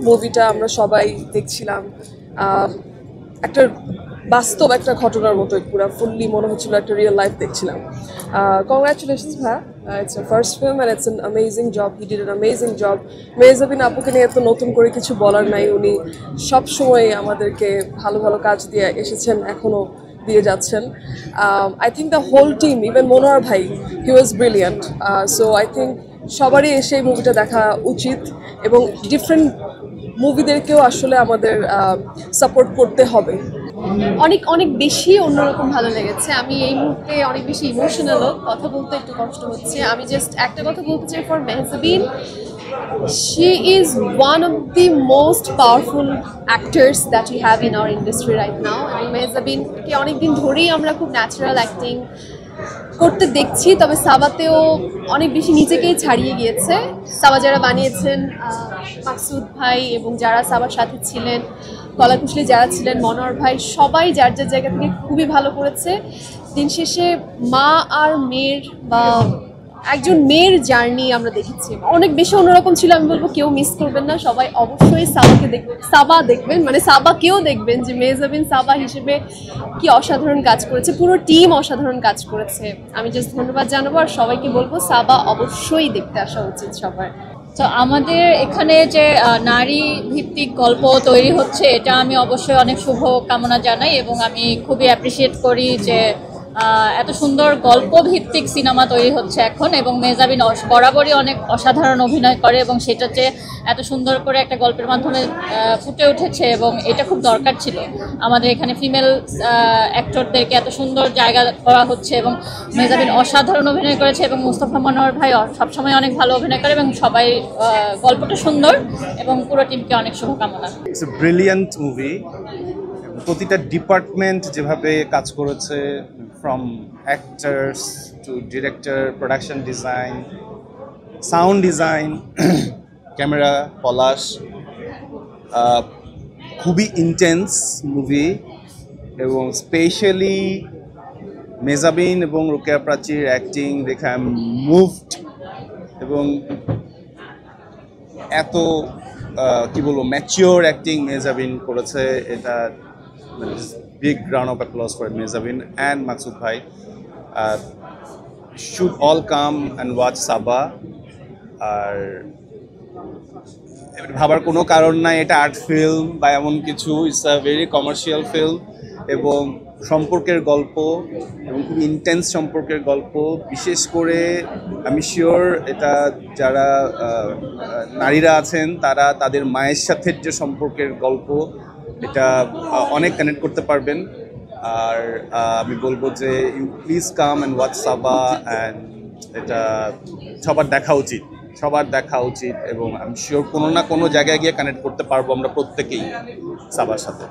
মুভিটা আমরা সবাই দেখছিলাম একটা বাস্তব একটা ঘটনার মতোই পুরো ফুললি মনে হচ্ছিল একটা রিয়েল লাইফ দেখছিলাম কংগ্রাচুলেশনস ভাইয়া it's a first film and it's an amazing job he did an amazing job Mehjabin আপুকে নিয়ে তো নতুন করে কিছু বলার নাই উনি সবসময় আমাদেরকে ভালো ভালো কাজ দিয়ে এসেছেন এখনও দিয়ে যাচ্ছেন I think the whole team even Monowar ভাই he was brilliant so I think সবারই এসে এই মুভিটা দেখা উচিত এবং ডিফারেন্ট মুভিদেরকেও আসলে আমাদের সাপোর্ট করতে হবে। অনেক অনেক বেশি অন্যরকম ভালো লেগেছে। আমি এই মুহূর্তে অনেক বেশি ইমোশনালও, কথা বলতে একটু কষ্ট হচ্ছে। আমি জাস্ট একটা কথা বলতে চাই for Mehjabin, she is one of the most powerful actors that we have in our industry right now. এবং মেহজাবিনকে অনেকদিন ধরেই আমরা খুব ন্যাচারাল অ্যাক্টিং করতে দেখছি, তবে সাবাতেও অনেক বেশি নিজেকেই ছাড়িয়ে গিয়েছে। সাবা যারা বানিয়েছেন মাকসুদ ভাই এবং যারা সাবার সাথে ছিলেন, কলাকুশলী যারা ছিলেন, মনোয়ার ভাই, সবাই যার যার জায়গা থেকে খুবই ভালো করেছে। দিন শেষে মা আর মেয়ের বা একজন মেয়ের জার্নি আমরা দেখেছি, অনেক বেশি অন্যরকম ছিল। আমি বলবো কেউ মিস করবেন না, সবাই অবশ্যই সাবা দেখবেন, মানে সাবাকেও দেখবেন যে মেহজাবিন সাবা হিসেবে কি অসাধারণ কাজ করেছে, পুরো টিম অসাধারণ কাজ করেছে। আমি জাস্ট ধন্যবাদ জানাবো আর সবাইকে বলবো সাবা অবশ্যই দেখতে আসা উচিত সবার। তো আমাদের এখানে যে নারী ভিত্তিক গল্প তৈরি হচ্ছে, এটা আমি অবশ্যই অনেক শুভ কামনা জানাই এবং আমি খুবই অ্যাপ্রিসিয়েট করি যে এত সুন্দর গল্প ভিত্তিক সিনেমা তৈরি হচ্ছে এখন। এবং মেহজাবিন বরাবরই অনেক অসাধারণ অভিনয় করে এবং সেটা যে এত সুন্দর করে একটা গল্পের মাধ্যমে ফুটে উঠেছে এবং এটা খুব দরকার ছিল। আমাদের এখানে ফিমেল অ্যাক্টরদেরকে এত সুন্দর জায়গা করা হচ্ছে এবং মেহজাবিন অসাধারণ অভিনয় করেছে এবং মুস্তফা মনোহর ভাই সবসময় অনেক ভালো অভিনয় করে এবং সবাই গল্পটা সুন্দর এবং পুরো টিমকে অনেক শুভকামনা। It's a brilliant movie. প্রতিটা ডিপার্টমেন্ট যেভাবে কাজ করেছে, from actors to director, production design, sound design, camera, Palash, খুবই ইন্টেন্স মুভি। এবং স্পেশালি মেহজাবিন এবং রোকেয়া প্রাচীর অ্যাক্টিং দেখে আই এম মুভড। এবং এত কি বলবো ম্যাচিওর অ্যাক্টিং মেহজাবিন করেছে, এটা big round of applause for Mezzabin and Maksud Bhai. Should all come and watch Saba. আর ভাবার কোনো কারণ নাই এটা আর্ট ফিল্ম বা এমন কিছু। It's a very commercial film এবং সম্পর্কের গল্প এবং খুব ইন্টেন্স সম্পর্কের গল্প। বিশেষ করে আমি শিওর এটা যারা নারীরা আছেন তারা তাদের মায়ের সাথে যে সম্পর্কের গল্প, এটা অনেক কানেক্ট করতে পারবেন। আর আমি বলবো যে you please come and watch Saba, অ্যান্ড এটা সবার দেখা উচিত এবং আমি শিওর কোনো না কোনো জায়গায় গিয়ে কানেক্ট করতে পারবো আমরা প্রত্যেকেই সাবার সাথে।